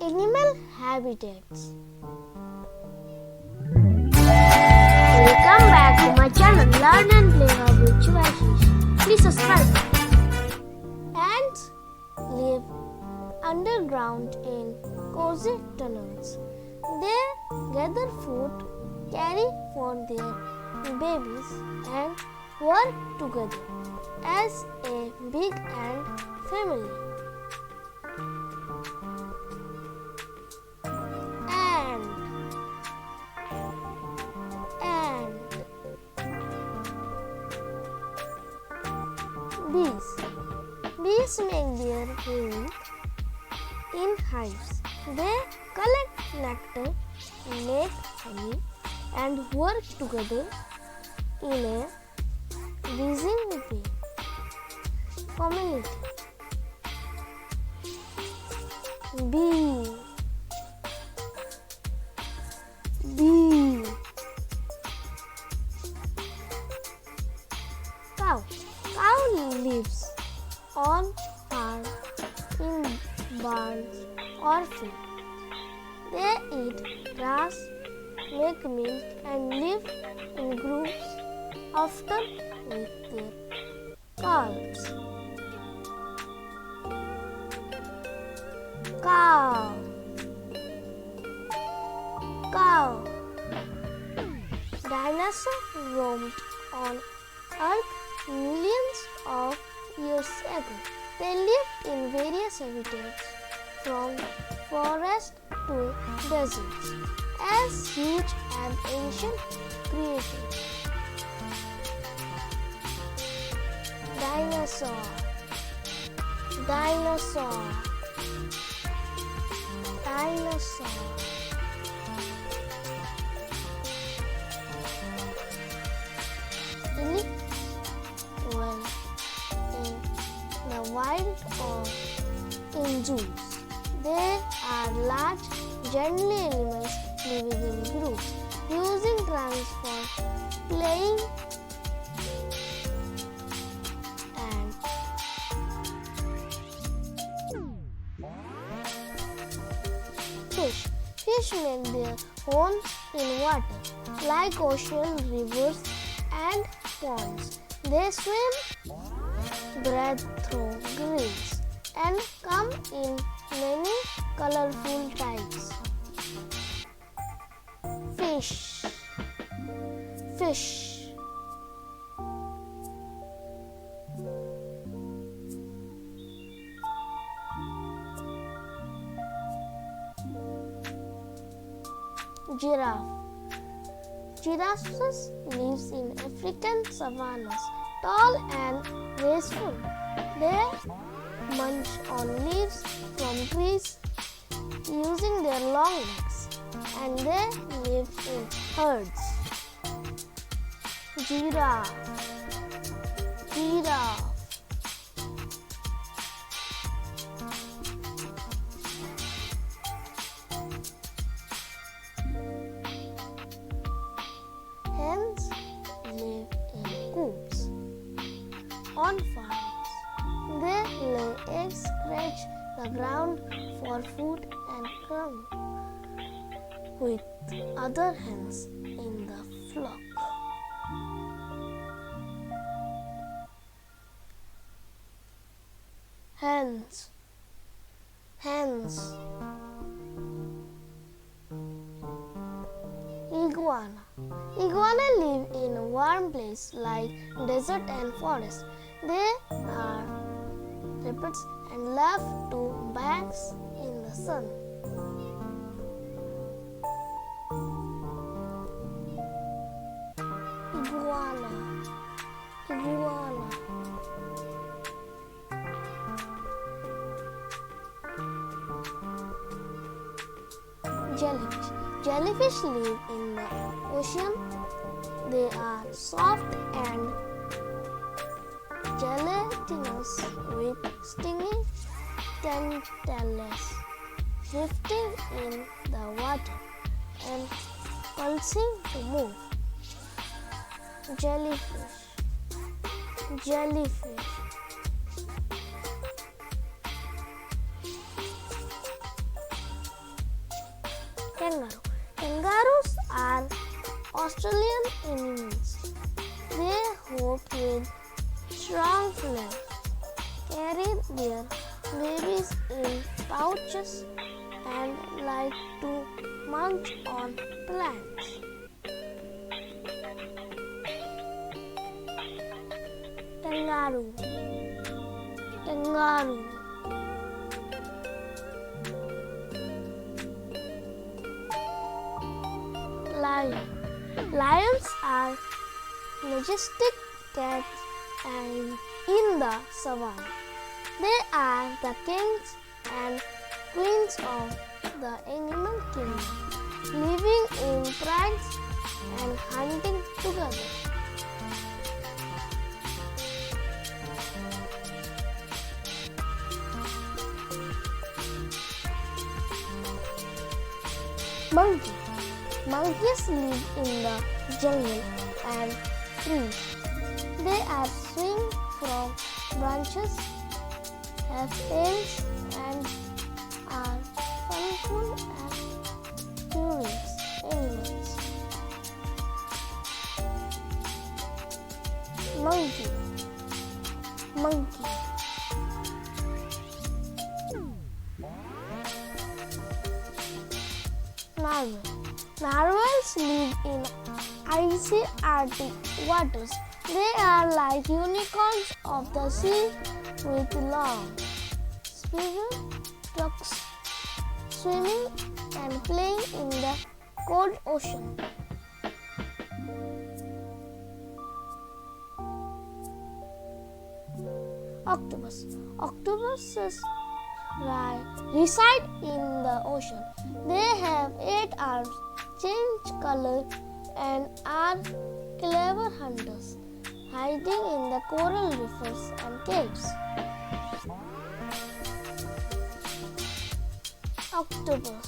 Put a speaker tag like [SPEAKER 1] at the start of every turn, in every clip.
[SPEAKER 1] animal habitats. Welcome back to my channel Learn and Play with Shibasish. Please subscribe. Ants live underground in cozy tunnels. They gather food, carry for their babies, and work together as a big ant family. Bees make their home in hives. They collect nectar, make honey, and work together in a buzzing bee community. Bee. Cow lives on farms, in barns or fields. They eat grass, make milk, and live in groups, often with their calves. Cow. Dinosaurs roamed on Earth millions of years ago. They lived in various habitats, from forests to deserts, as huge and ancient creatures. Dinosaur. Well, in the wild or in zoos. They are large, gently animals living in groups, using trunks for playing and fish. Fish make their homes in water, like ocean, rivers, and ponds. They swim, breathe through gills, and come in many colorful types. Fish. Giraffe. Giraffes live in African savannas, tall and graceful. They munch on leaves from trees using their long legs, and they live in herds. Giraffe. Hens live in coops on farms. They lay eggs, scratch the ground for food, and come with other hens in the flock. Hens. Iguana live in a warm place like desert and forest. They are rapids and love to bask in the sun. Iguana. Jellyfish live in the ocean. They are soft and gelatinous with stinging tentacles drifting in the water and pulsing to move. Jellyfish. Kangaroo. Kangaroos are Australian animals. They hope with strong flair, carry their babies in pouches, and like to munch on plants. Kangaroo. Kangaroo. Lion. Lions are majestic cats and in the savannah. They are the kings and queens of the animal kingdom, living in prides and hunting together. Monkey. Monkeys live in the jungle and trees. They are swing from branches, have tails, and are colorful and curious animals. Monkey. Monkey. Narwhal. Narwhals live in icy Arctic waters. They are like unicorns of the sea with long, spiral trunks, swimming and playing in the cold ocean. Octopus. Octopuses reside in the ocean. They have 8 arms, change color, and are clever hunters, hiding in the coral reefs and caves. Octopus.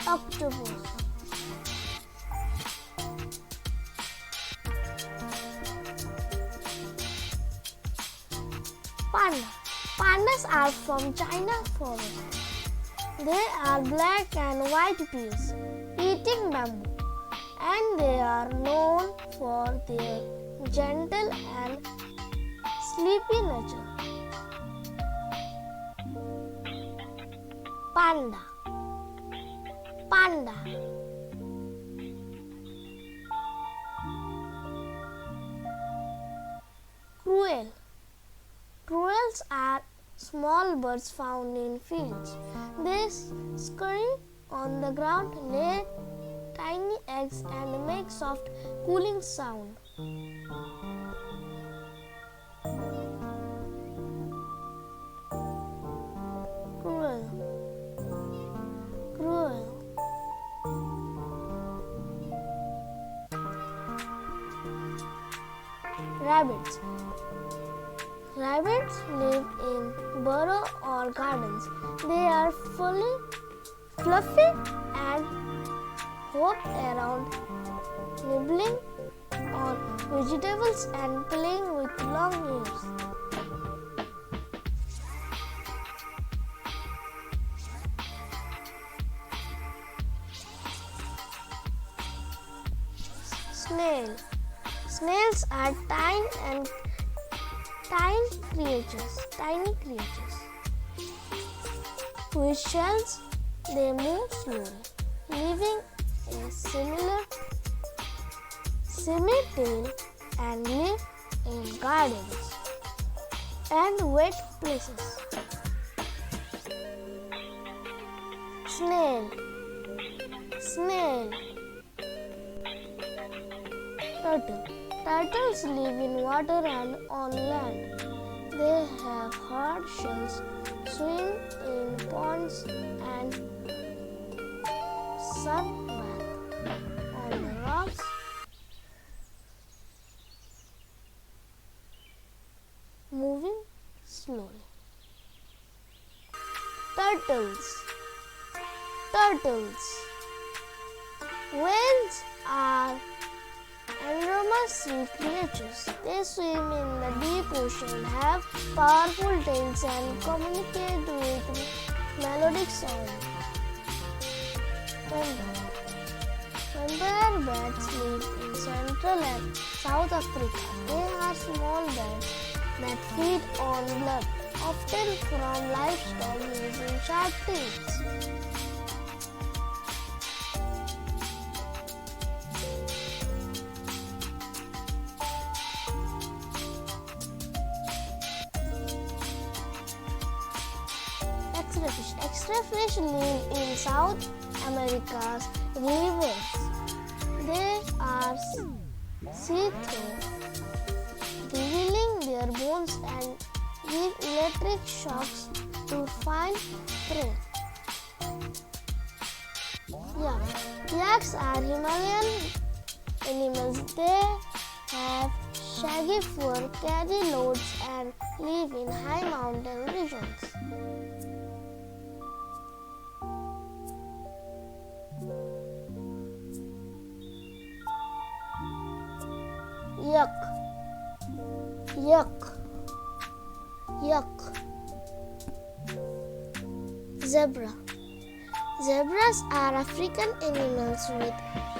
[SPEAKER 1] Octopus. Panda. Pandas are from China forest. They are black and white bears, eating bamboo, and they are known for their gentle and sleepy nature. Panda. Panda. Quail. Quails are small birds found in fields. They scurry on the ground, lay tiny eggs, and make soft, cooling sound. Quail. Quail. Rabbits. Rabbits live in burrow or gardens. They are fluffy and hop around, nibbling on vegetables and playing with long ears. Snail. Snails are tiny creatures. With shells, they move slowly, leaving a semi-tail and live in gardens and wet places. Snail. Snail. Turtle. Turtles live in water and on land. They have hard shells, swim in ponds, and sunbathe on the rocks. Moving slowly. Turtles. Turtles. Whales are enormous sea creatures. They swim in the deep ocean, have powerful tails, and communicate with melodic sound. Vampire bats live in Central and South Africa. They are small bats that feed on blood, often from livestock using sharp teeth. Extrafish. Extrafish live in South America's rivers. They are see-through, revealing their bones and give electric shocks to find prey. Yaks are Himalayan animals. They have shaggy fur, carry loads, and live in high mountain regions. Yuck. Zebra. Zebras are African animals with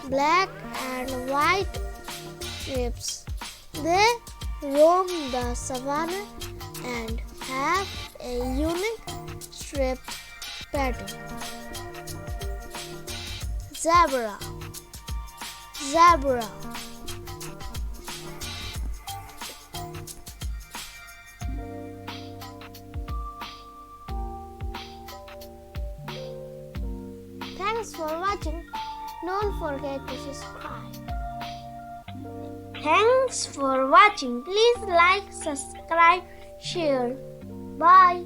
[SPEAKER 1] black and white stripes. They roam the savanna and have a unique striped pattern. Zebra. Thanks for watching. Don't forget to subscribe. Thanks for watching. Please like, subscribe, share. Bye.